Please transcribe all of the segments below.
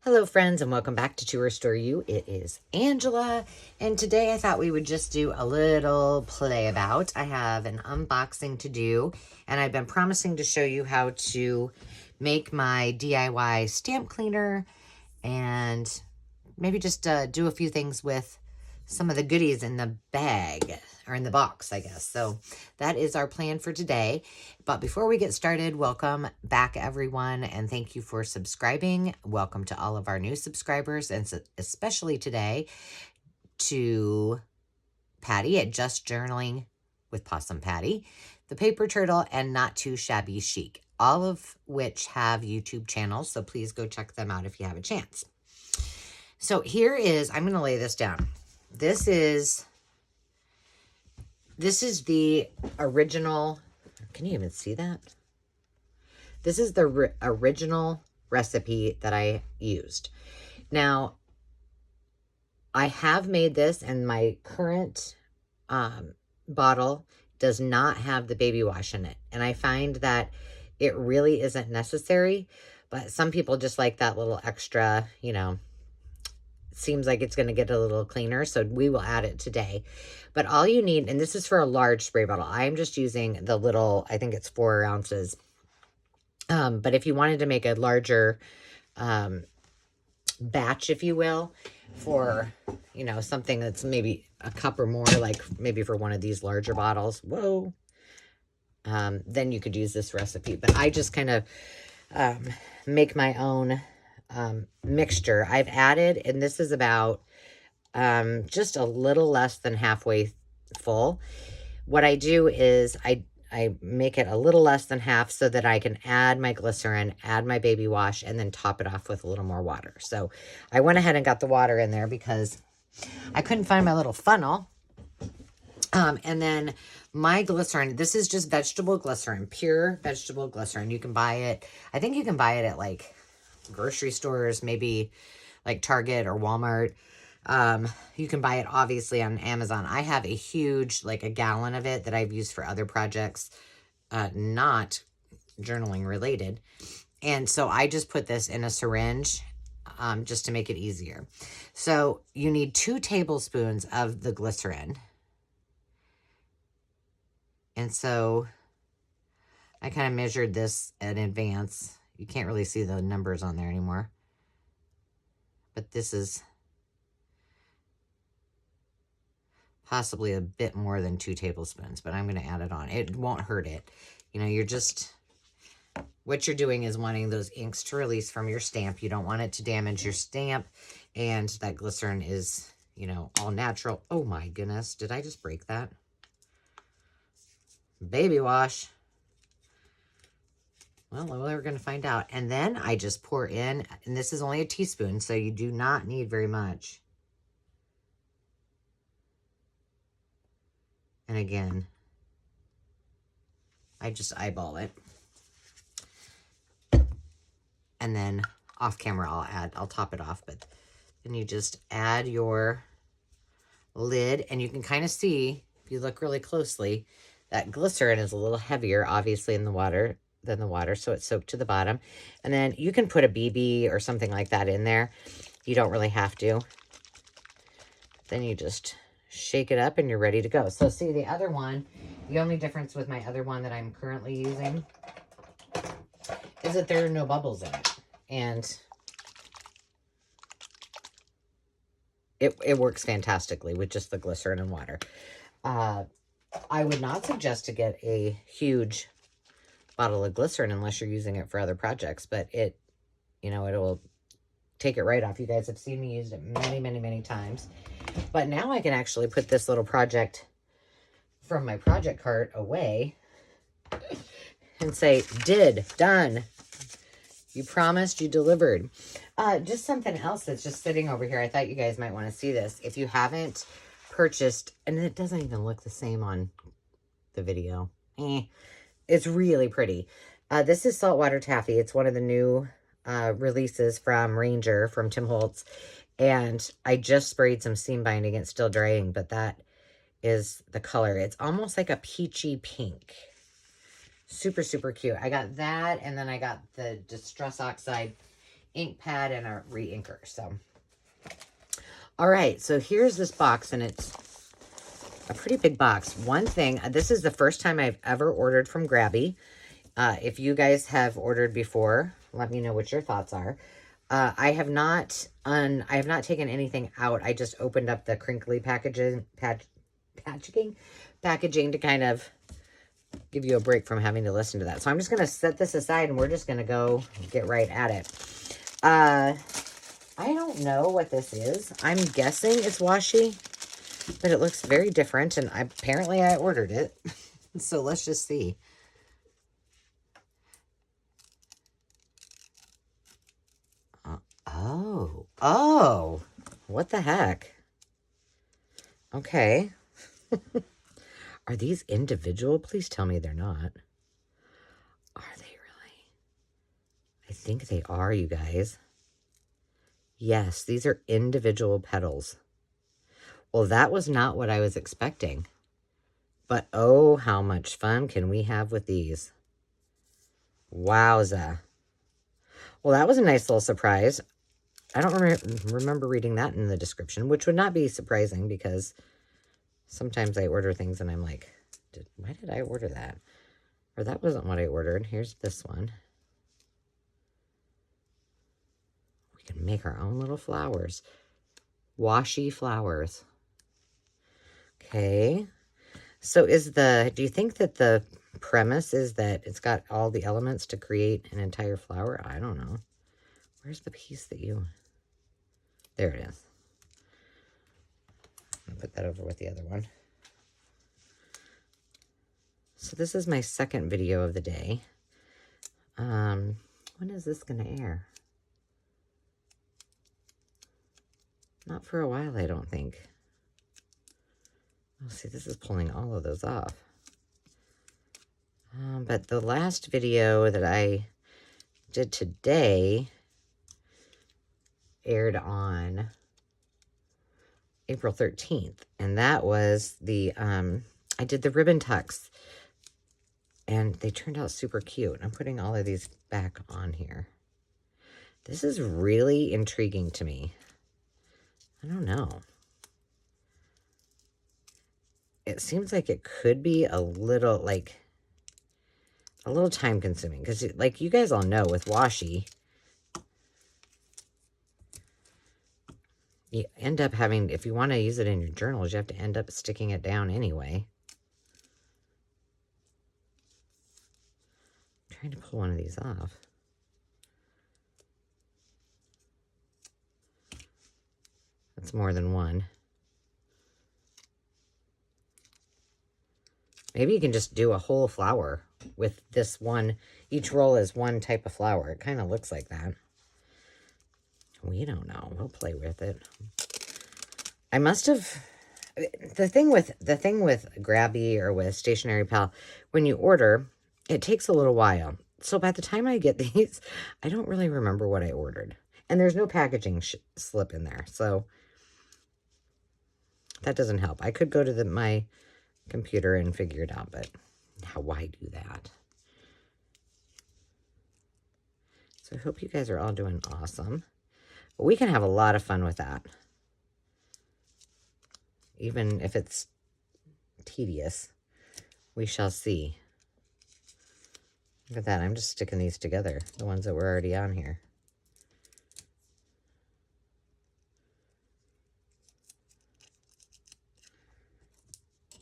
Hello friends and welcome back to To Restore You. It is Angela and today I thought we would just do a little play about. I have an unboxing to do and I've been promising to show you how to make my DIY stamp cleaner and maybe just do a few things with some of the goodies in the bag or in the box, I guess. So that is our plan for today. But before we get started, welcome back everyone and thank you for subscribing. Welcome to all of our new subscribers and especially today to Patty at Just Journaling with Possum Patty, the Paper Turtle, and Not Too Shabby Chic, all of which have YouTube channels. So please go check them out if you have a chance. So here is, I'm going to lay this down. This is the original, can you even see that? This is the original recipe that I used. Now, I have made this and my current bottle does not have the baby wash in it. And I find that it really isn't necessary, but some people just like that little extra, you know, seems like it's going to get a little cleaner, so we will add it today. But all you need, and this is for a large spray bottle, I'm just using the little, I think it's 4 ounces. But if you wanted to make a larger batch, if you will, for, you know, something that's maybe a cup or more, like maybe for one of these larger bottles, whoa, then you could use this recipe. But I just kind of make my own mixture. I've added, and this is about just a little less than halfway full. What I do is I make it a little less than half so that I can add my glycerin, add my baby wash, and then top it off with a little more water. So I went ahead and got the water in there because I couldn't find my little funnel. And then my glycerin, this is just vegetable glycerin, pure vegetable glycerin. You can buy it, I think you can buy it at like grocery stores, maybe like Target or Walmart. You can buy it obviously on Amazon. I have a huge, like a gallon of it that I've used for other projects, not journaling related. And so I just put this in a syringe, just to make it easier. So you need 2 tablespoons of the glycerin. And so I kind of measured this in advance. You can't really see the numbers on there anymore. But this is possibly a bit more than 2 tablespoons, but I'm going to add it on. It won't hurt it. You know, you're just, what you're doing is wanting those inks to release from your stamp. You don't want it to damage your stamp. And that glycerin is, you know, all natural. Oh my goodness. Did I just break that? Baby wash. Well, we're going to find out. And then I just pour in, and this is only a teaspoon, so you do not need very much. And again, I just eyeball it. And then off camera, I'll top it off, but then you just add your lid, and you can kind of see, if you look really closely, that glycerin is a little heavier, obviously, in the water than the water, so it's soaked to the bottom. And then you can put a BB or something like that in there. You don't really have to. Then you just shake it up and you're ready to go. So see, the other one, the only difference with my other one that I'm currently using is that there are no bubbles in it. And it works fantastically with just the glycerin and water. I would not suggest to get a huge bottle of glycerin unless you're using it for other projects, but it, you know, it will take it right off. You guys have seen me use it many, many, many times. But now I can actually put this little project from my project cart away and say, done. You promised, you delivered. Just something else that's just sitting over here. I thought you guys might want to see this. If you haven't purchased, and it doesn't even look the same on the video. It's really pretty. This is Saltwater Taffy. It's one of the new releases from Ranger, from Tim Holtz. And I just sprayed some seam binding. It's still drying, but that is the color. It's almost like a peachy pink. Super, super cute. I got that, and then I got the Distress Oxide ink pad and a re-inker. So, all right. So here's this box, and it's a pretty big box. One thing, this is the first time I've ever ordered from Grabie. If you guys have ordered before, let me know what your thoughts are. I have not taken anything out. I just opened up the crinkly packaging to kind of give you a break from having to listen to that. So I'm just going to set this aside, and we're just going to go get right at it. I don't know what this is. I'm guessing it's washi, but it looks very different, and apparently I ordered it. So let's just see. Oh, what the heck? Okay. Are these individual? Please tell me they're not. Are they really? I think they are, you guys. Yes, these are individual petals. Well, that was not what I was expecting. But oh, how much fun can we have with these? Wowza. Well, that was a nice little surprise. I don't remember reading that in the description, which would not be surprising because sometimes I order things and I'm like, why did I order that? Or that wasn't what I ordered. Here's this one. We can make our own little flowers. Washi flowers. Okay. So do you think that the premise is that it's got all the elements to create an entire flower? I don't know. Where's the piece that there it is. I'll put that over with the other one. So this is my second video of the day. When is this going to air? Not for a while, I don't think. Oh, see, this is pulling all of those off. But the last video that I did today aired on April 13th. And that was I did the ribbon tucks. And they turned out super cute. I'm putting all of these back on here. This is really intriguing to me. I don't know. It seems like it could be a little time consuming. Because like you guys all know with washi, you end up having, if you want to use it in your journals, you have to end up sticking it down anyway. Trying to pull one of these off. That's more than one. Maybe you can just do a whole flower with this one. Each roll is one type of flower. It kind of looks like that. We don't know. We'll play with it. I must have... The thing with Grabie or with Stationery Pal, when you order, it takes a little while. So by the time I get these, I don't really remember what I ordered. And there's no packaging slip in there. So that doesn't help. I could go to my computer and figure it out, but why do that? So I hope you guys are all doing awesome. But we can have a lot of fun with that. Even if it's tedious, we shall see. Look at that. I'm just sticking these together, the ones that were already on here.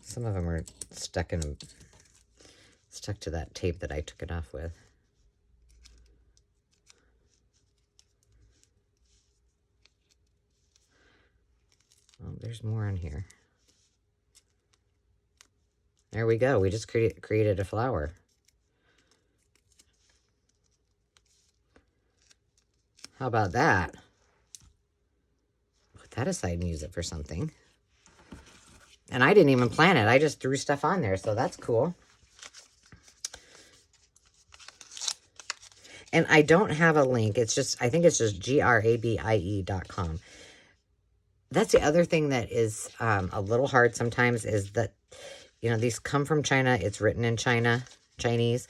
Some of them are stuck to that tape that I took it off with. Oh, there's more on here. There we go. We just created a flower. How about that? Put that aside and use it for something. And I didn't even plan it. I just threw stuff on there, so that's cool. And I don't have a link. It's just, I think it's just grabie.com. That's the other thing that is a little hard sometimes is that, you know, these come from China. It's written in Chinese,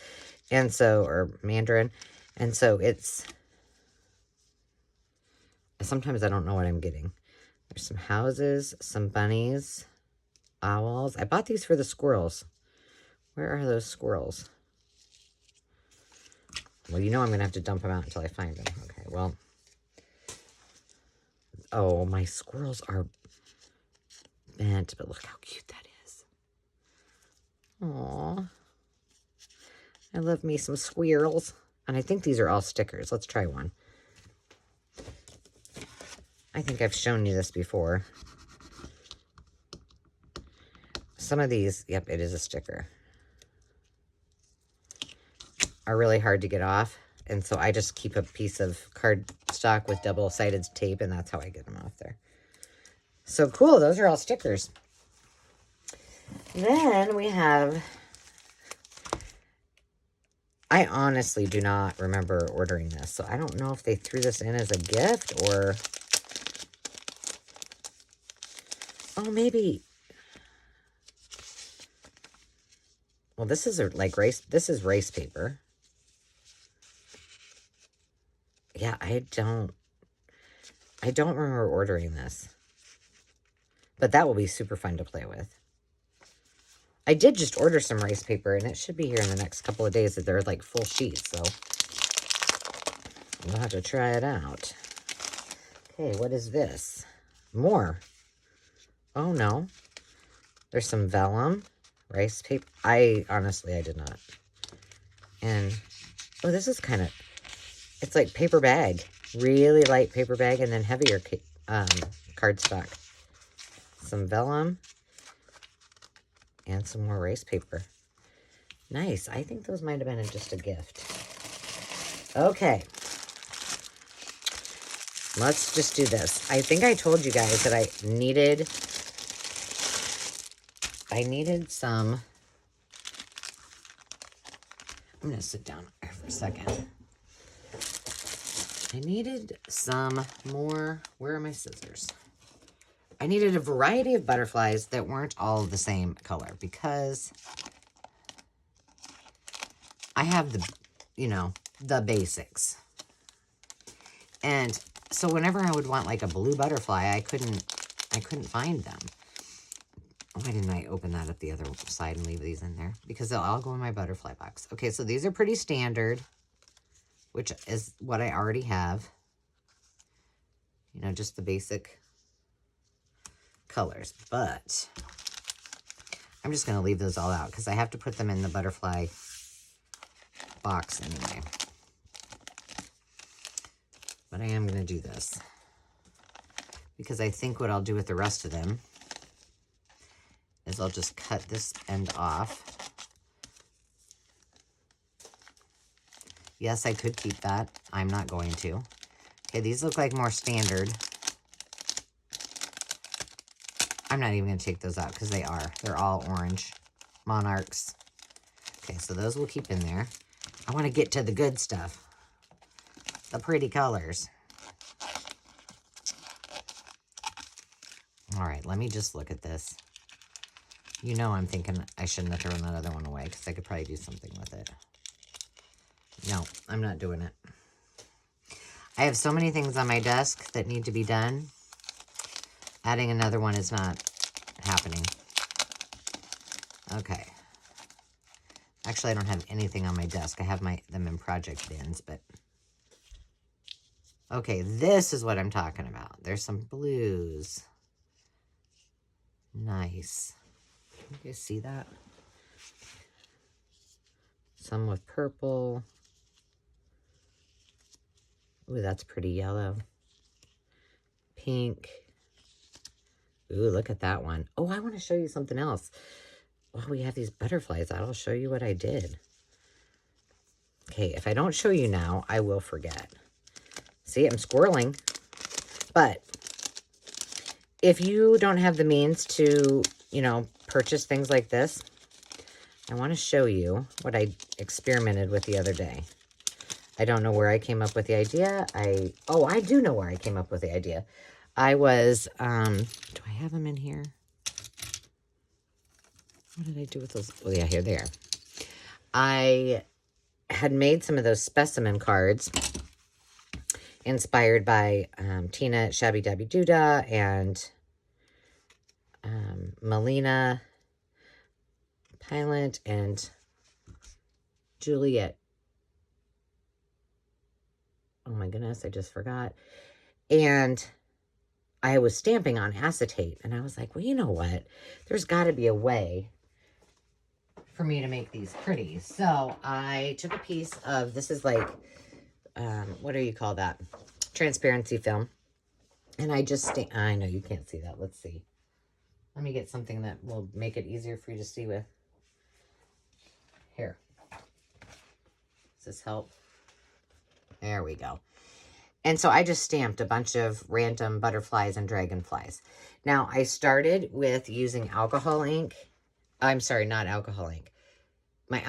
and so, or Mandarin. And so it's sometimes I don't know what I'm getting. There's some houses, some bunnies, owls. I bought these for the squirrels. Where are those squirrels? Well, you know I'm going to have to dump them out until I find them. Okay, well. Oh, my squirrels are bent, but look how cute that is. Aw. I love me some squirrels. And I think these are all stickers. Let's try one. I think I've shown you this before. Some of these, yep, it is a sticker, are really hard to get off. And so I just keep a piece of cardstock with double-sided tape, and that's how I get them off there. So cool. Those are all stickers. Then we have... I honestly do not remember ordering this, so I don't know if they threw this in as a gift or... Oh, maybe... Well, this is like race... This is race paper. Yeah, I don't remember ordering this. But that will be super fun to play with. I did just order some rice paper, and it should be here in the next couple of days. That they're like full sheets, so we'll have to try it out. Okay, what is this? More. Oh, no. There's some vellum, rice paper. I did not. And, oh, this is kind of, it's like paper bag. Really light paper bag, and then heavier cardstock. Some vellum. And some more rice paper. Nice. I think those might have been just a gift. Okay. Let's just do this. I think I told you guys that I needed some... I'm going to sit down here for a second. I needed some more... Where are my scissors? I needed a variety of butterflies that weren't all the same color because I have the, the basics. And so whenever I would want like a blue butterfly, I couldn't find them. Why didn't I open that up the other side and leave these in there? Because they'll all go in my butterfly box. Okay, so these are pretty standard, which is what I already have. Just the basic colors, but I'm just going to leave those all out because I have to put them in the butterfly box anyway. But I am going to do this because I think what I'll do with the rest of them is I'll just cut this end off. Yes, I could keep that. I'm not going to. Okay, these look like more standard. I'm not even going to take those out because they're all orange monarchs. Okay, so those we'll keep in there. I want to get to the good stuff. The pretty colors. All right, let me just look at this. I'm thinking I shouldn't have thrown that other one away because I could probably do something with it. No, I'm not doing it. I have so many things on my desk that need to be done. Adding another one is not happening. Okay. Actually, I don't have anything on my desk. I have them in project bins, but... Okay, this is what I'm talking about. There's some blues. Nice. Can you guys see that? Some with purple. Ooh, that's pretty yellow. Pink. Ooh, look at that one. Oh, I want to show you something else. While we have these butterflies out, I'll show you what I did. Okay, if I don't show you now, I will forget. See, I'm squirreling. But if you don't have the means to, purchase things like this, I want to show you what I experimented with the other day. I don't know where I came up with the idea. I do know where I came up with the idea. I was, do I have them in here? What did I do with those? Oh, yeah, here they are. I had made some of those specimen cards inspired by Tina at Shabby Dabby Doodah and Melina Pilot and Juliet. Oh my goodness, I just forgot. And I was stamping on acetate, and I was like, well, you know what? There's got to be a way for me to make these pretty. So I took a piece of, this is like, what do you call that? Transparency film. And I just, I know you can't see that. Let's see. Let me get something that will make it easier for you to see with. Here. Does this help? There we go. And so I just stamped a bunch of random butterflies and dragonflies. Now, I started with using alcohol ink. I'm sorry, not alcohol ink. My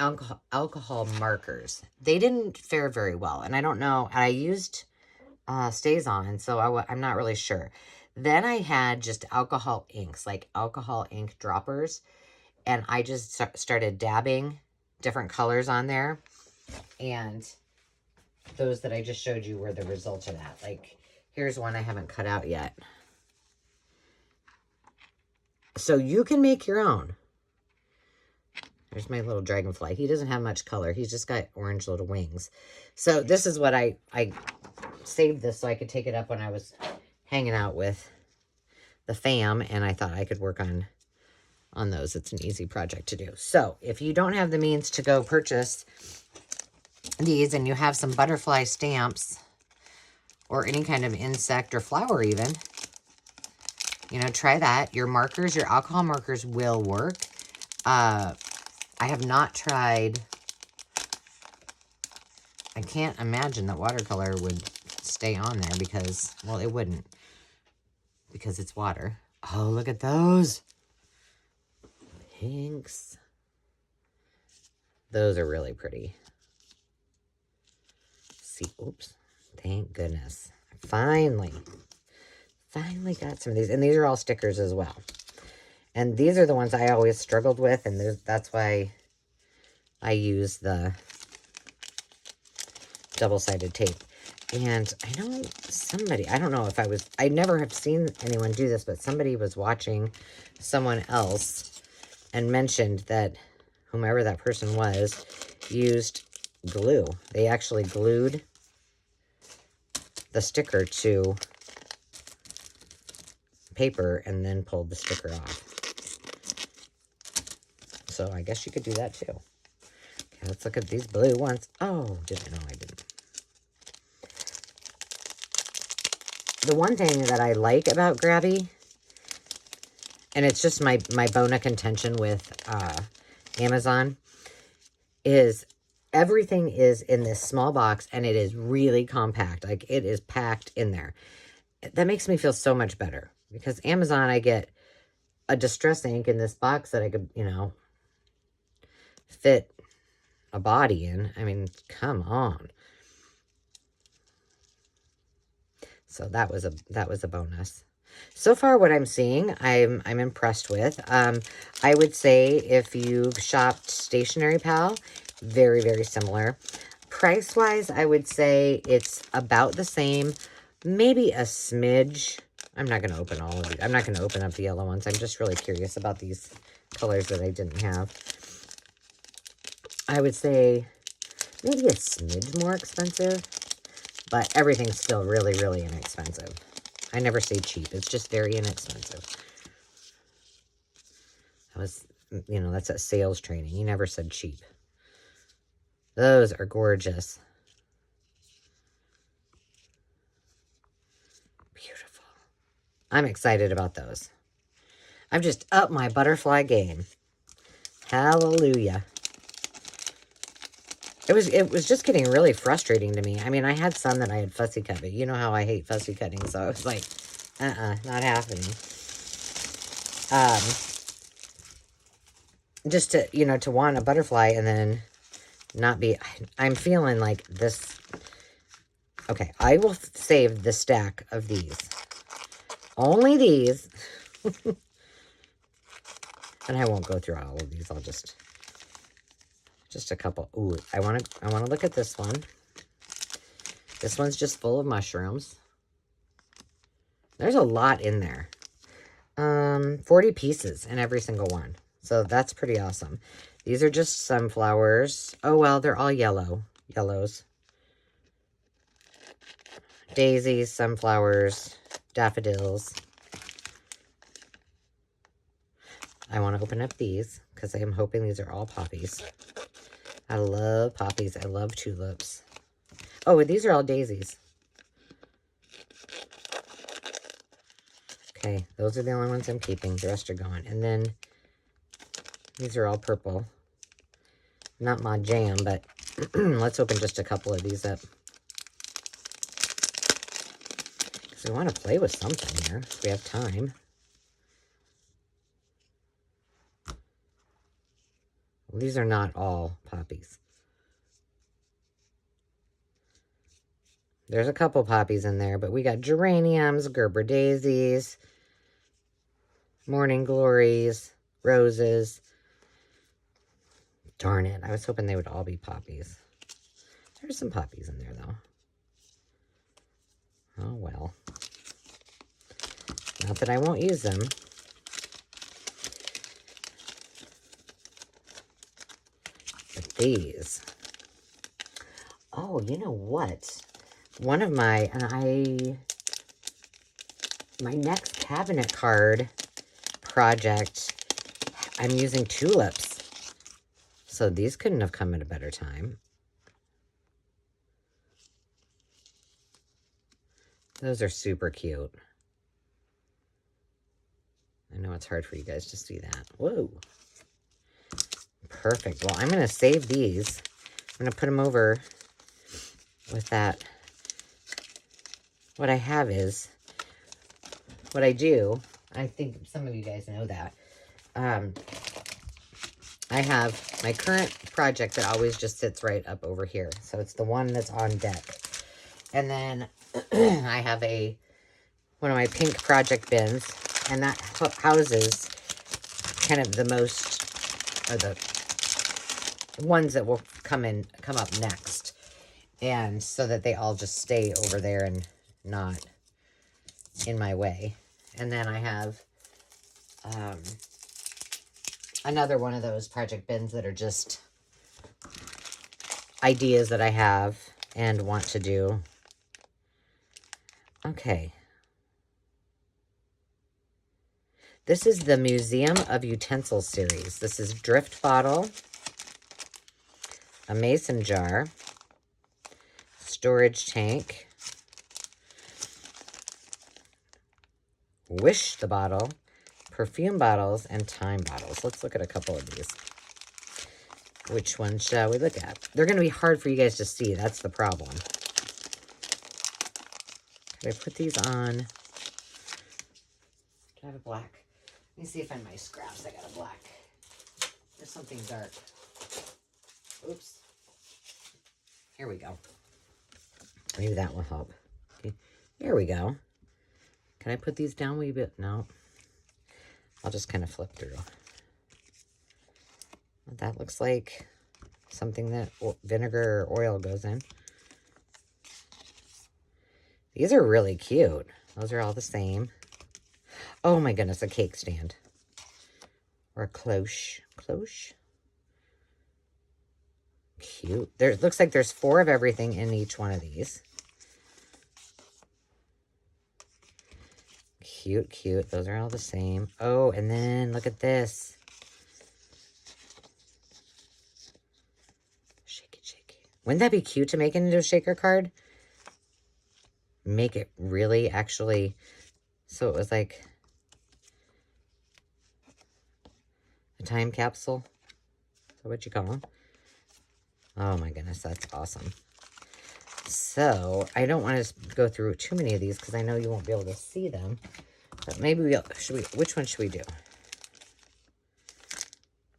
alcohol markers. They didn't fare very well. And I don't know. I used StazOn, so I'm not really sure. Then I had just alcohol inks, like alcohol ink droppers. And I just started dabbing different colors on there. And those that I just showed you were the result of that. Like, here's one I haven't cut out yet. So you can make your own. There's my little dragonfly. He doesn't have much color. He's just got orange little wings. So this is what I saved this so I could take it up when I was hanging out with the fam, and I thought I could work on those. It's an easy project to do. So if you don't have the means to go purchase these and you have some butterfly stamps or any kind of insect or flower even, you know, try that. Your markers, your alcohol markers will work. I have not tried, I can't imagine that watercolor would stay on there because, well, it wouldn't, because it's water. Oh, look at those pinks. Those are really pretty. See, oops, thank goodness. Finally got some of these. And these are all stickers as well. And these are the ones I always struggled with, and that's why I use the double-sided tape. And I know somebody, I don't know if I never have seen anyone do this, but somebody was watching someone else and mentioned that whomever that person was used glue. They actually glued the sticker to paper and then pulled the sticker off. So I guess you could do that too. Okay, let's look at these blue ones. Oh, didn't know I didn't. The one thing that I like about Grabie, and it's just my bone of contention with Amazon, is everything is in this small box and it is really compact. Like, it is packed in there. That makes me feel so much better, because Amazon, I get a distress ink in this box that I could, you know, fit a body in. I mean, come on. So that was a bonus. So far, what I'm seeing, I'm impressed with. I would say if you've shopped Stationery Pal, very, very similar. Price-wise, I would say it's about the same, maybe a smidge. I'm not going to open all of these. I'm not going to open up the yellow ones. I'm just really curious about these colors that I didn't have. I would say maybe a smidge more expensive, but everything's still really, really inexpensive. I never say cheap. It's just very inexpensive. That was, you know, that's a sales training. You never said cheap. Those are gorgeous. Beautiful. I'm excited about those. I've just upped my butterfly game. Hallelujah. It was just getting really frustrating to me. I mean, I had some that I had fussy cut, but you know how I hate fussy cutting, so I was like, not happening. Just to, you know, to want a butterfly and then not be, I'm feeling like this. Okay, I will save the stack of these. Only these. And I won't go through all of these. I'll just a couple. Ooh, I want to look at this one. This one's just full of mushrooms. There's a lot in there. 40 pieces in every single one. So that's pretty awesome. These are just sunflowers. Oh, well, they're all yellows. Daisies, sunflowers, daffodils. I want to open up these because I am hoping these are all poppies. I love poppies. I love tulips. Oh, these are all daisies. Okay, those are the only ones I'm keeping. The rest are gone. And then these are all purple. Not my jam, but let's open just a couple of these up. Because we want to play with something here if we have time. Well, these are not all poppies. There's a couple poppies in there, but we got geraniums, Gerber daisies, morning glories, roses. Darn it. I was hoping they would all be poppies. There's some poppies in there, though. Oh, well. Not that I won't use them. But these. Oh, you know what? One of my next cabinet card project, I'm using tulips. So these couldn't have come at a better time. Those are super cute. I know it's hard for you guys to see that. Whoa. Perfect. Well, I'm going to save these. I'm going to put them over with that. What I have is, what I do, I think some of you guys know that. I have my current project that always just sits right up over here. So it's the one that's on deck. And then I have one of my pink project bins, and that houses kind of the most, or the ones that will come up next. And so that they all just stay over there and not in my way. And then I have another one of those project bins that are just ideas that I have and want to do. Okay. This is the Museum of Utensils series. This is drift bottle, a mason jar, storage tank, wish the bottle, perfume bottles, and time bottles. Let's look at a couple of these. Which one shall we look at? They're going to be hard for you guys to see. That's the problem. Can I put these on? Do I have a black? Let me see if in my scraps I got a black. There's something dark. Oops. Here we go. Maybe that will help. Okay. There we go. Can I put these down a wee bit? No. I'll just kind of flip through. That looks like something that vinegar or oil goes in. These are really cute. Those are all the same. Oh my goodness, a cake stand. Or a cloche. Cloche? Cute. There looks like there's 4 of everything in each one of these. Cute, cute. Those are all the same. Oh, and then look at this. Shake it, shake it. Wouldn't that be cute to make it into a shaker card? Make it really actually, so it was like a time capsule. Is that what you call them? Oh my goodness, that's awesome. So I don't want to go through too many of these because I know you won't be able to see them. But maybe which one should we do?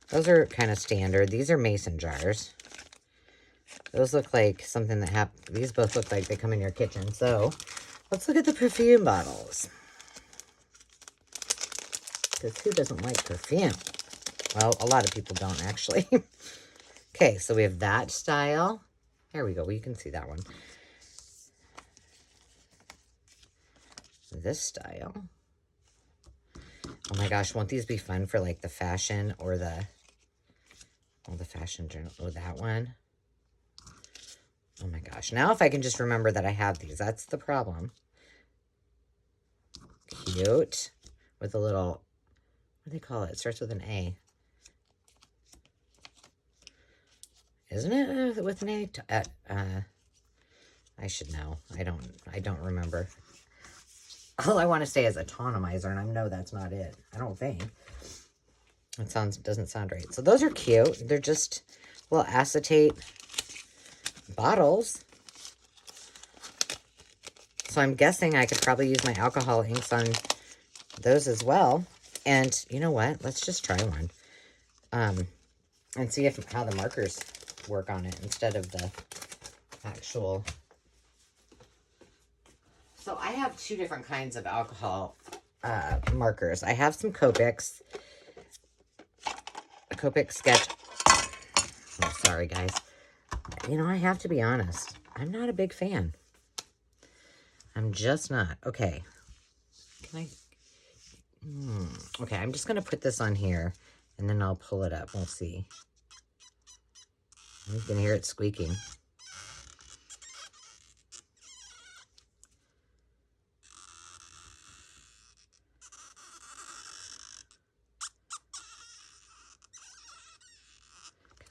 Those are kind of standard. These are mason jars. Those look like something that these both look like they come in your kitchen. So let's look at the perfume bottles. Because who doesn't like perfume? Well, a lot of people don't actually. Okay, so we have that style. There we go. Well, you can see that one. this style. Oh my gosh, won't these be fun for like the fashion or the fashion journal? Oh, that one. Oh my gosh. Now if I can just remember that I have these, that's the problem. Cute. With a little, what do they call it? It starts with an A. Isn't it with an A? I should know. I don't remember. All I want to say is atomizer, and I know that's not it. I don't think. It doesn't sound right. So those are cute. They're just little acetate bottles. So I'm guessing I could probably use my alcohol inks on those as well. And you know what? Let's just try one. And see how the markers work on it instead of the actual. So I have two different kinds of alcohol markers. I have some Copics. A Copic sketch. Oh, sorry, guys. You know, I have to be honest. I'm not a big fan. I'm just not. Okay. Can I? Okay, I'm just going to put this on here, and then I'll pull it up. We'll see. You can hear it squeaking.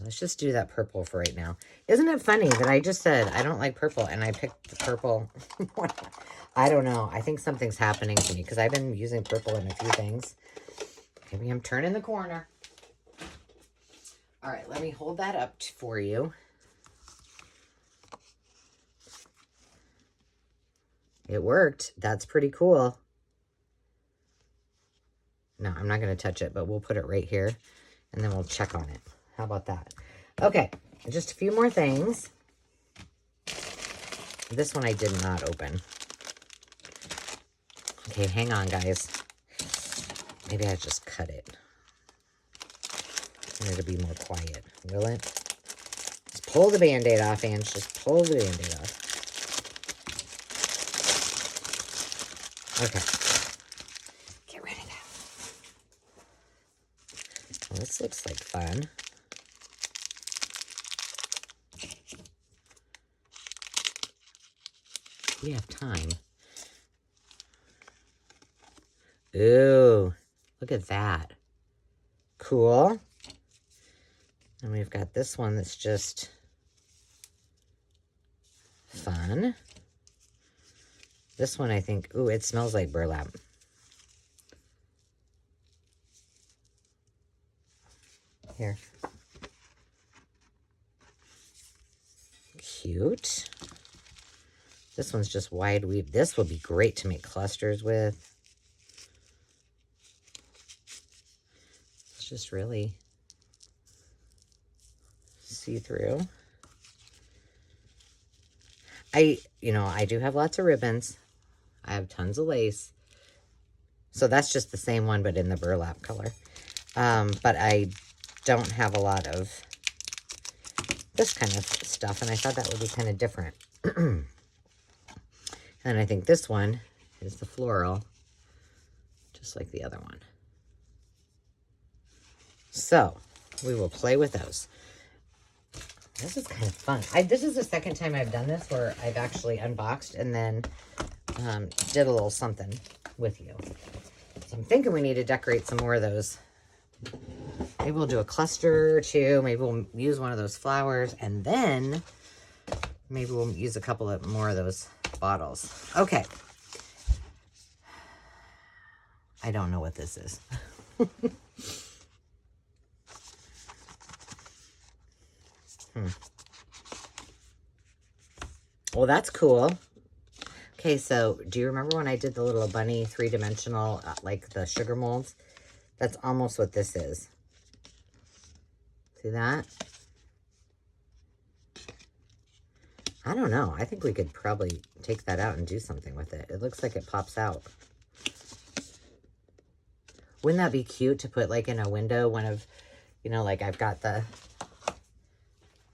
Let's just do that purple for right now. Isn't it funny that I just said I don't like purple and I picked the purple? I don't know. I think something's happening to me because I've been using purple in a few things. Maybe I'm turning the corner. All right, let me hold that up for you. It worked. That's pretty cool. No, I'm not going to touch it, but we'll put it right here and then we'll check on it. How about that? Okay, just a few more things. This one I did not open. Okay, hang on, guys. Maybe I just cut it. I need to be more quiet. Will it? Just pull the Band-Aid off, Ange. Just pull the Band-Aid off. Okay. Get rid of that. Well, this looks like fun. We have time. Ooh, look at that. Cool. And we've got this one that's just fun. This one, I think, ooh, it smells like burlap. Here. Cute. This one's just wide weave. This would be great to make clusters with. It's just really see-through. I do have lots of ribbons. I have tons of lace. So that's just the same one, but in the burlap color. But I don't have a lot of this kind of stuff, and I thought that would be kind of different. And I think this one is the floral, just like the other one. So we will play with those. This is kind of fun. This is the second time I've done this where I've actually unboxed and then did a little something with you. So I'm thinking we need to decorate some more of those. Maybe we'll do a cluster or two. Maybe we'll use one of those flowers. And then maybe we'll use a couple of more of those bottles. Okay. I don't know what this is. Well, that's cool. Okay, so do you remember when I did the little bunny three-dimensional, like the sugar molds? That's almost what this is. See that? I don't know. I think we could probably take that out and do something with it. It looks like it pops out. Wouldn't that be cute to put like in a window, one of, like I've got the,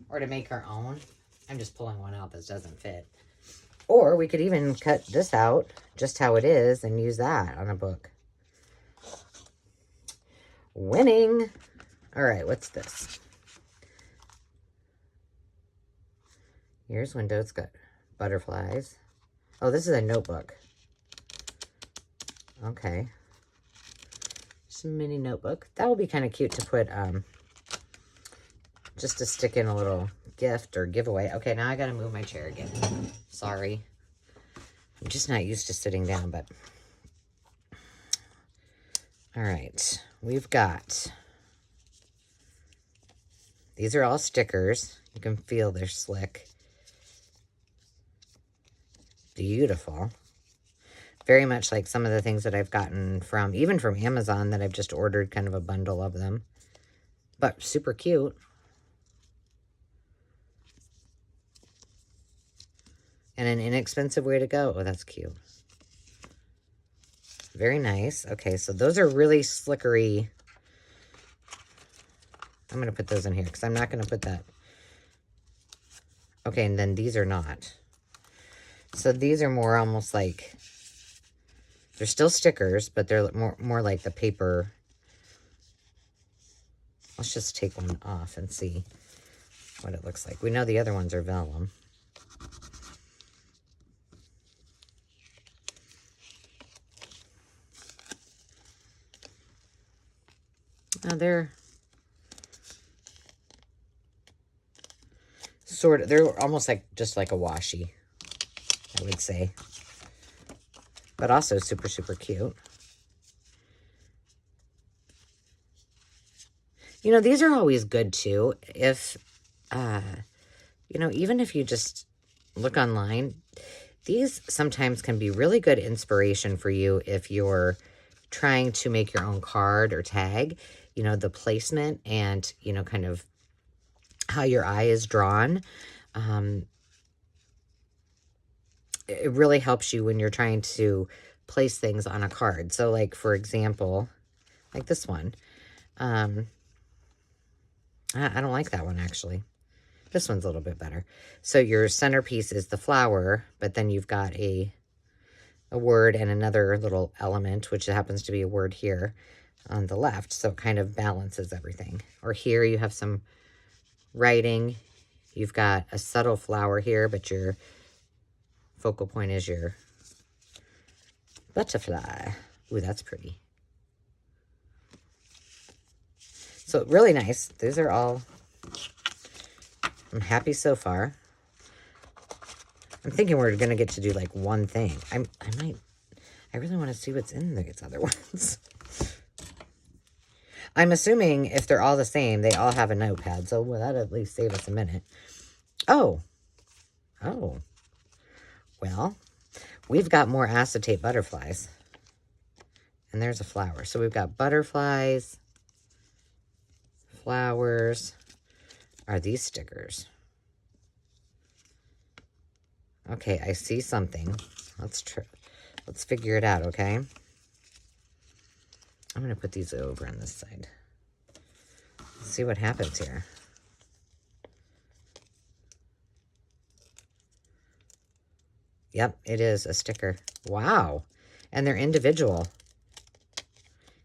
or to make our own. I'm just pulling one out that doesn't fit. Or we could even cut this out just how it is and use that on a book. Winning. All right, what's this? Here's window. It's got butterflies. Oh, this is a notebook. Okay. Some mini notebook. That will be kind of cute to put, just to stick in a little gift or giveaway. Okay, now I got to move my chair again. Sorry. I'm just not used to sitting down, but. All right. We've got, these are all stickers. You can feel they're slick. Beautiful. Very much like some of the things that I've gotten from, even from Amazon, that I've just ordered kind of a bundle of them. But super cute. And an inexpensive way to go. Oh, that's cute. Very nice. Okay, so those are really slickery. I'm going to put those in here because I'm not going to put that. Okay, and then these are not. So these are more almost like, they're still stickers, but they're more like the paper. Let's just take one off and see what it looks like. We know the other ones are vellum. Now they're sort of, they're almost like, just like a washi, I would say. But also super, super cute. You know, these are always good too. If, you know, even if you just look online, these sometimes can be really good inspiration for you if you're trying to make your own card or tag. You know, the placement and, you know, kind of how your eye is drawn. It really helps you when you're trying to place things on a card. So, like, for example, like this one. I don't like that one, actually. This one's a little bit better. So your centerpiece is the flower, but then you've got a word and another little element, which happens to be a word here on the left. So it kind of balances everything. Or here you have some writing. You've got a subtle flower here, but your focal point is your butterfly. Ooh, that's pretty. So really nice. These are all, I'm happy so far. I'm thinking we're going to get to do like one thing. I really want to see what's in these other ones. I'm assuming if they're all the same, they all have a notepad. So will that at least save us a minute? Oh. Well, we've got more acetate butterflies. And there's a flower. So we've got butterflies, flowers. Are these stickers? Okay, I see something. Let's figure it out, okay? I'm going to put these over on this side. Let's see what happens here. Yep, it is a sticker. Wow. And they're individual.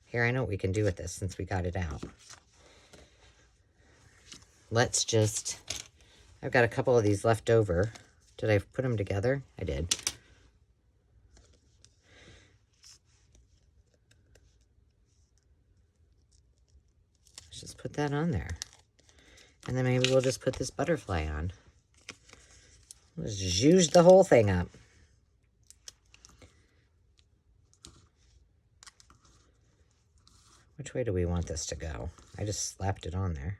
Here, I know what we can do with this since we got it out. Let's just... I've got a couple of these left over. Did I put them together? I did. Let's just put that on there. And then maybe we'll just put this butterfly on. Let's zhuzh the whole thing up. Which way do we want this to go? I just slapped it on there.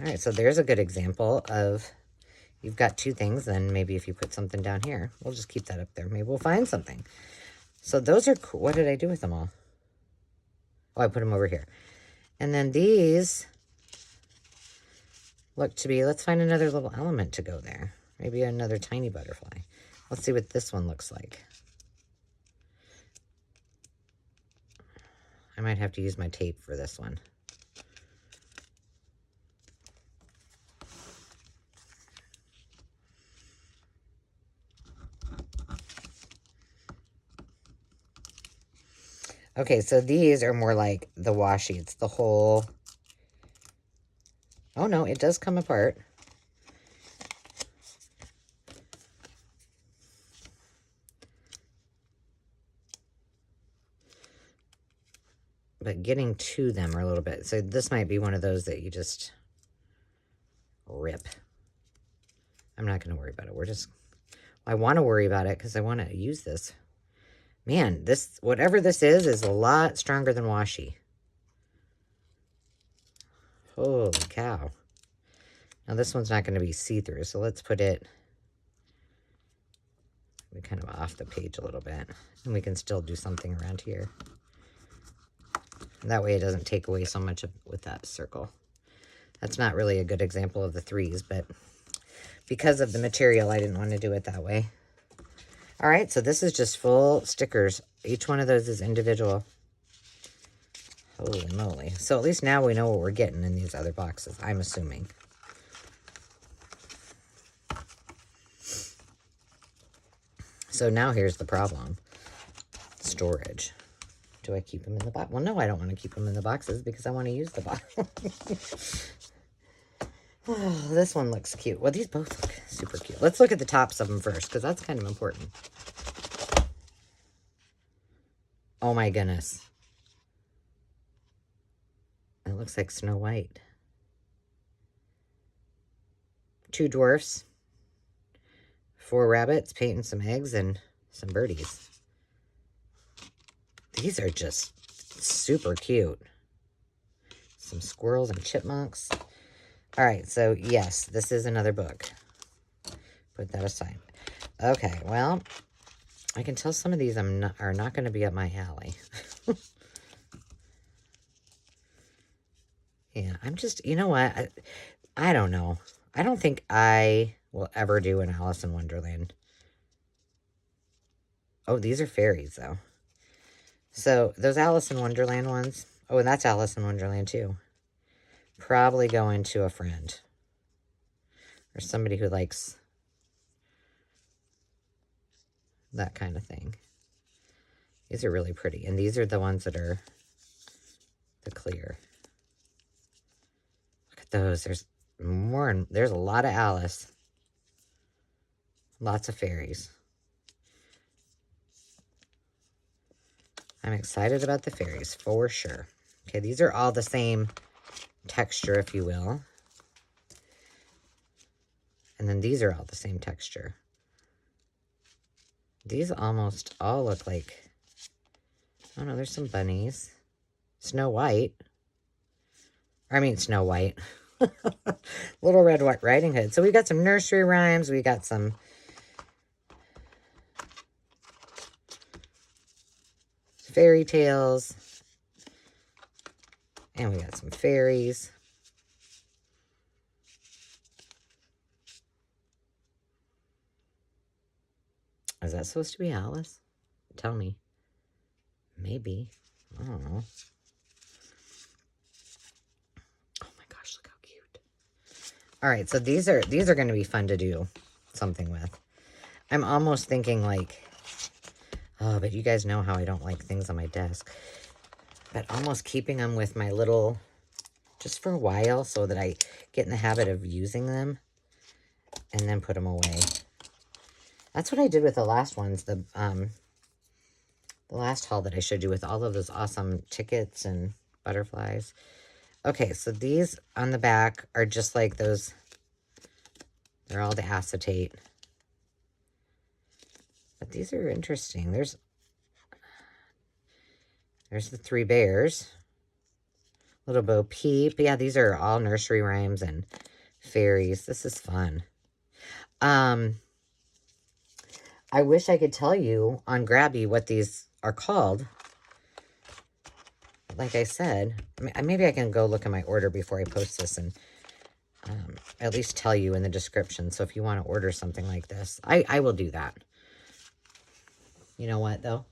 All right, so there's a good example of, you've got two things, then maybe if you put something down here, we'll just keep that up there. Maybe we'll find something. So those are cool. What did I do with them all? Oh, I put them over here. And then these look to be, let's find another little element to go there. Maybe another tiny butterfly. Let's see what this one looks like. I might have to use my tape for this one. Okay, so these are more like the washi. It's the whole... Oh, no, it does come apart. But getting to them are a little bit... So this might be one of those that you just rip. I'm not going to worry about it. We're just... I want to worry about it because I want to use this. Man, this, whatever this is a lot stronger than washi. Holy cow. Now this one's not going to be see-through, so let's put it kind of off the page a little bit. And we can still do something around here. That way it doesn't take away so much with that circle. That's not really a good example of the threes, but because of the material, I didn't want to do it that way. All right, so this is just full stickers. Each one of those is individual. Holy moly. So at least now we know what we're getting in these other boxes, I'm assuming. So now here's the problem. Storage. Do I keep them in the box? Well, no, I don't want to keep them in the boxes because I want to use the box. Oh, this one looks cute. Well, these both look super cute. Let's look at the tops of them first because that's kind of important. Oh my goodness. It looks like Snow White. 2 dwarfs, 4 rabbits painting some eggs, and some birdies. These are just super cute. Some squirrels and chipmunks. All right, so yes, this is another book. Put that aside. Okay, well, I can tell some of these are not going to be up my alley. Yeah, I'm just, you know what? I don't know. I don't think I will ever do an Alice in Wonderland. Oh, these are fairies, though. So, those Alice in Wonderland ones. Oh, and that's Alice in Wonderland, too. Probably going to a friend. Or somebody who likes that kind of thing. These are really pretty. And these are the ones that are the clear. Look at those. There's more. There's a lot of Alice. Lots of fairies. I'm excited about the fairies, for sure. Okay, these are all the same texture, if you will. And then these are all the same texture. These almost all look like... Oh, no, there's some bunnies. Snow White. I mean, Snow White. Little Red Riding Hood. So we got some nursery rhymes. We got some... fairy tales. And we got some fairies. Is that supposed to be Alice? Tell me. Maybe. I don't know. Oh my gosh, look how cute. All right, so these are going to be fun to do something with. I'm almost thinking like, oh, but you guys know how I don't like things on my desk. But almost keeping them with my little, just for a while so that I get in the habit of using them and then put them away. That's what I did with the last ones, the last haul that I showed you with all of those awesome tickets and butterflies. Okay, so these on the back are just like those, they're all the acetate. But these are interesting. There's the 3 bears. Little Bo Peep. Yeah, these are all nursery rhymes and fairies. This is fun. I wish I could tell you on Grabie what these are called. Like I said, maybe I can go look at my order before I post this and at least tell you in the description. So if you want to order something like this, I will do that. You know what, though?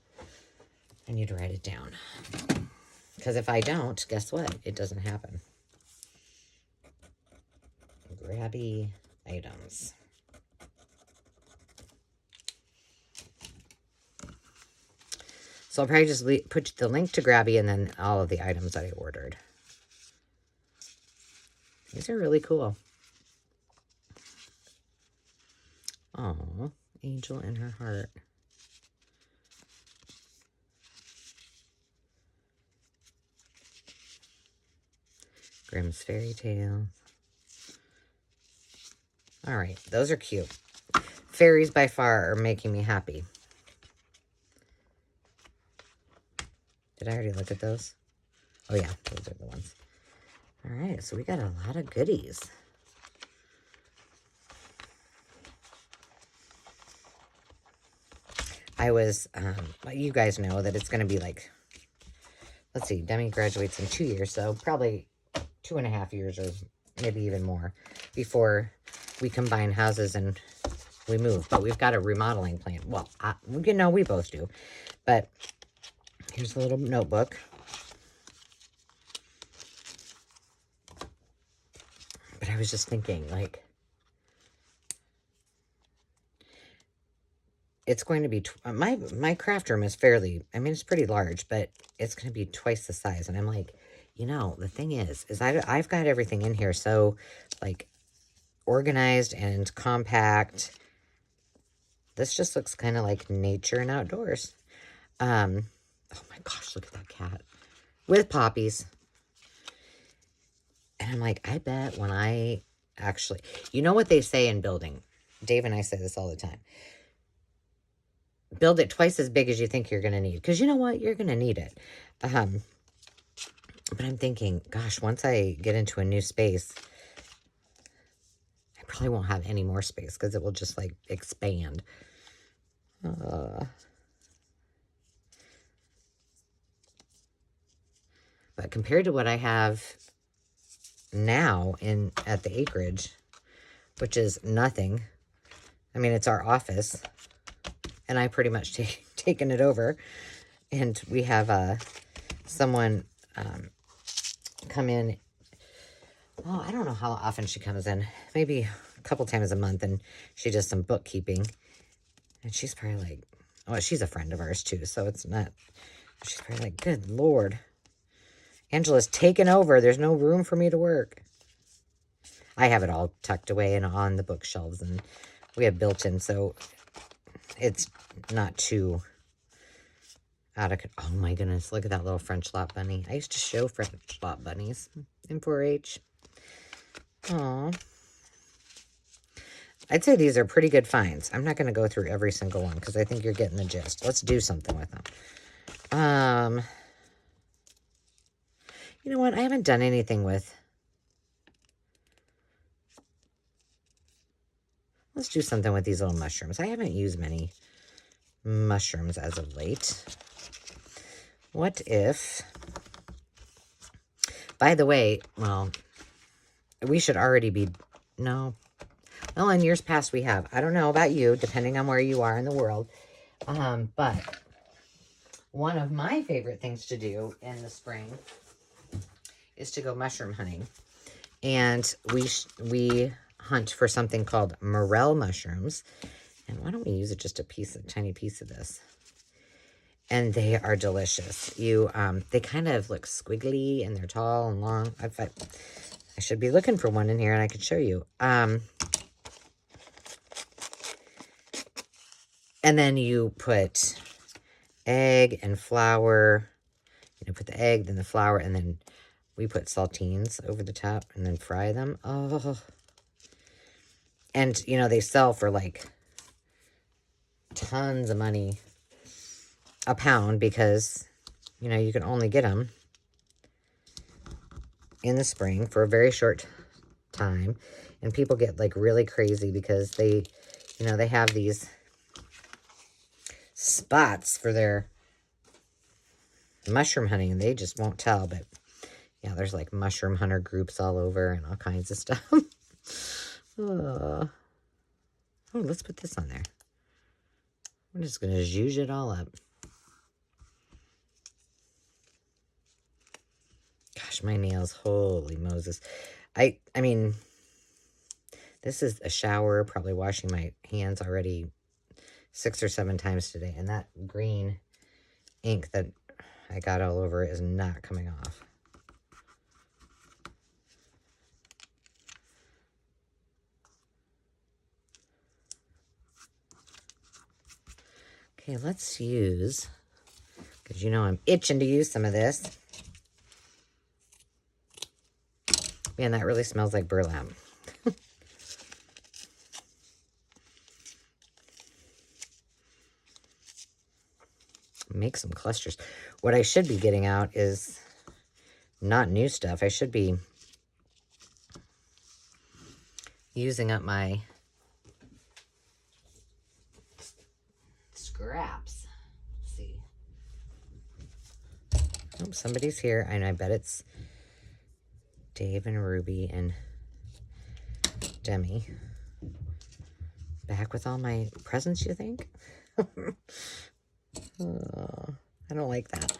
I need to write it down. Because if I don't, guess what? It doesn't happen. Grabie items. So I'll probably just put the link to Grabie and then all of the items that I ordered. These are really cool. Oh, angel in her heart. Grimm's Fairy Tale. All right, those are cute. Fairies by far are making me happy. Did I already look at those? Oh yeah, those are the ones. All right, so we got a lot of goodies. I was, you guys know that it's going to be like, let's see, Demi graduates in 2 years, so probably 2.5 years or maybe even more before we combine houses and we move. But we've got a remodeling plan. Well, you know, we both do. But here's a little notebook. But I was just thinking, like, it's going to be, my craft room is fairly, I mean, it's pretty large, but it's going to be twice the size. And I'm like, you know, the thing is I've got everything in here so, like, organized and compact. This just looks kind of like nature and outdoors. Oh my gosh, look at that cat. With poppies. And I'm like, I bet when I actually, you know what they say in building? Dave and I say this all the time. Build it twice as big as you think you're going to need. Because you know what? You're going to need it. But I'm thinking, gosh, once I get into a new space, I probably won't have any more space because it will just, like, expand. But compared to what I have now at the acreage, which is nothing. I mean, it's our office. And I pretty much taken it over. And we have someone come in. Oh, I don't know how often she comes in. Maybe a couple times a month. And she does some bookkeeping. And she's probably like, oh, she's a friend of ours too. So it's not, she's probably like, good Lord. Angela's taken over. There's no room for me to work. I have it all tucked away and on the bookshelves. And we have built-in. So it's not too out of, oh my goodness, look at that little French lap bunny. I used to show French lap bunnies in 4-H. Aw. I'd say these are pretty good finds. I'm not going to go through every single one because I think you're getting the gist. Let's do something with them. You know what? I haven't done anything with, let's do something with these little mushrooms. I haven't used many mushrooms as of late. What if, by the way, well, we should already be, no. Well, in years past we have. I don't know about you, depending on where you are in the world. But one of my favorite things to do in the spring is to go mushroom hunting. And we hunt for something called Morel Mushrooms. And why don't we use just a tiny piece of this? And they are delicious. They kind of look squiggly and they're tall and long. I should be looking for one in here and I could show you. And then you put egg and flour. You know, put the egg, then the flour, and then we put saltines over the top and then fry them. Oh. And, you know, they sell for like tons of money a pound because, you know, you can only get them in the spring for a very short time. And people get like really crazy because they, you know, they have these spots for their mushroom hunting and they just won't tell. But yeah, there's like mushroom hunter groups all over and all kinds of stuff. Oh, let's put this on there. I'm just going to zhuzh it all up. Gosh, my nails, holy Moses. I mean, this is a shower, probably washing my hands already 6 or 7 times today. And that green ink that I got all over it is not coming off. Okay, let's use, because you know I'm itching to use some of this. Man, that really smells like burlap. Make some clusters. What I should be getting out is not new stuff. I should be using up my scraps. Let's see. Oh, somebody's here, and I bet it's Dave and Ruby and Demi. Back with all my presents, you think? Oh, I don't like that.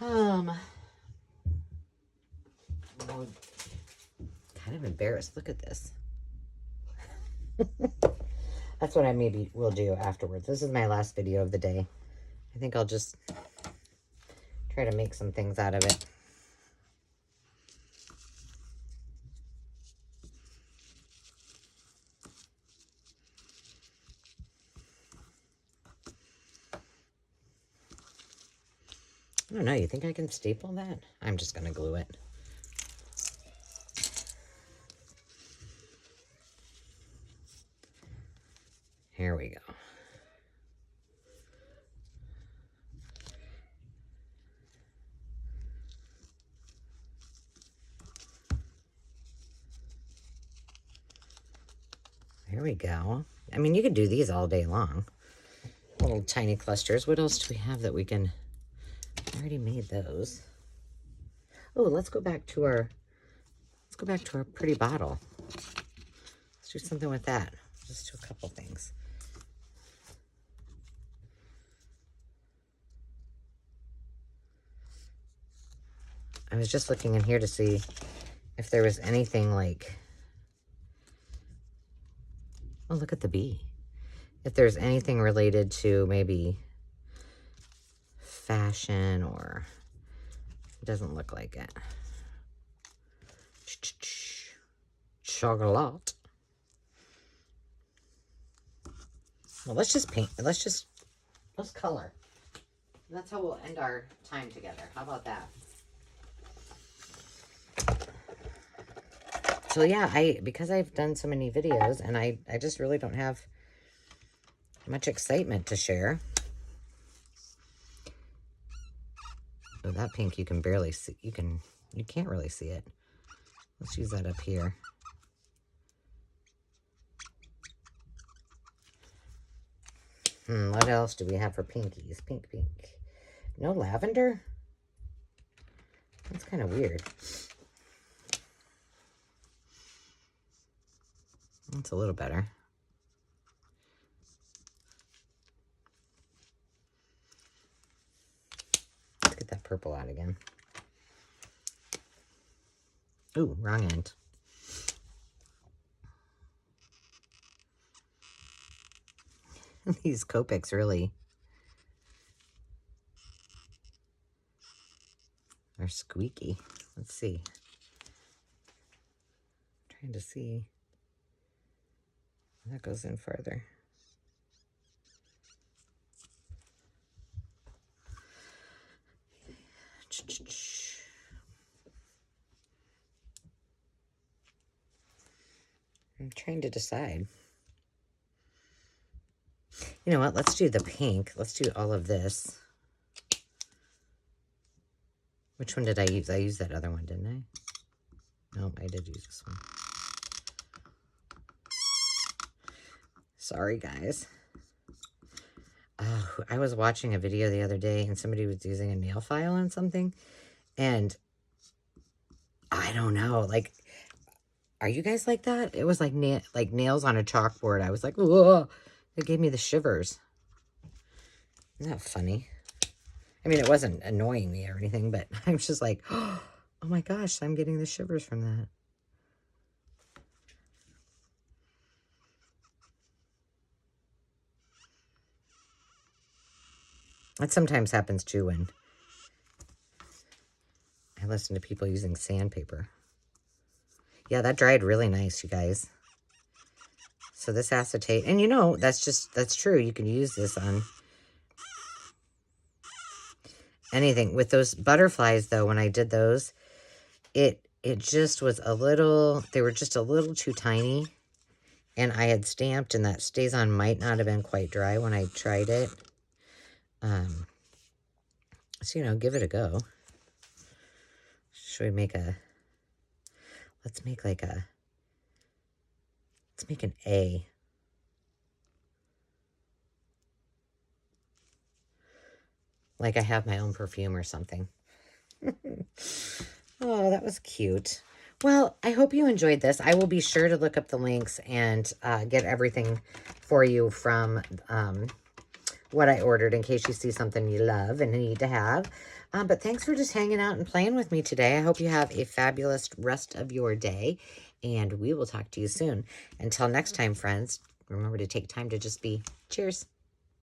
I'm kind of embarrassed. Look at this. That's what I maybe will do afterwards. This is my last video of the day. I think I'll just try to make some things out of it. I don't know. You think I can staple that? I'm just going to glue it. Here we go. There we go. I mean, you could do these all day long. Little tiny clusters. What else do we have that we can... I already made those. Oh, let's go back to our pretty bottle. Let's do something with that. Just do a couple things. I was just looking in here to see if there was anything like... Oh, look at the bee. If there's anything related to maybe fashion, or it doesn't look like it. Chocolate. Well, let's just paint. Let's color. That's how we'll end our time together. How about that? So yeah, because I've done so many videos and I just really don't have much excitement to share. So that pink you can barely see. You can't really see it. Let's use that up here. What else do we have for pinkies? Pink. No lavender? That's kind of weird. That's a little better. Let's get that purple out again. Ooh, wrong end. These Copics really are squeaky. Let's see. I'm trying to see. That goes in farther. I'm trying to decide. You know what? Let's do the pink. Let's do all of this. Which one did I use? I used that other one, didn't I? No, I did use this one. Sorry, guys. Oh, I was watching a video the other day and somebody was using a nail file on something. And I don't know, like, are you guys like that? It was like nails on a chalkboard. I was like, whoa, it gave me the shivers. Isn't that funny? I mean, it wasn't annoying me or anything, but I was just like, oh my gosh, I'm getting the shivers from that. That sometimes happens too when I listen to people using sandpaper. Yeah, that dried really nice, you guys. So this acetate, and you know, that's true. You can use this on anything. With those butterflies, though, when I did those, it just was a little, they were just a little too tiny. And I had stamped, and that StazOn might not have been quite dry when I tried it. So, you know, give it a go. Should we make a, let's make an A. Like I have my own perfume or something. Oh, that was cute. Well, I hope you enjoyed this. I will be sure to look up the links and get everything for you from what I ordered in case you see something you love and need to have. But thanks for just hanging out and playing with me today. I hope you have a fabulous rest of your day, and we will talk to you soon. Until next time, friends, remember to take time to just be. Cheers.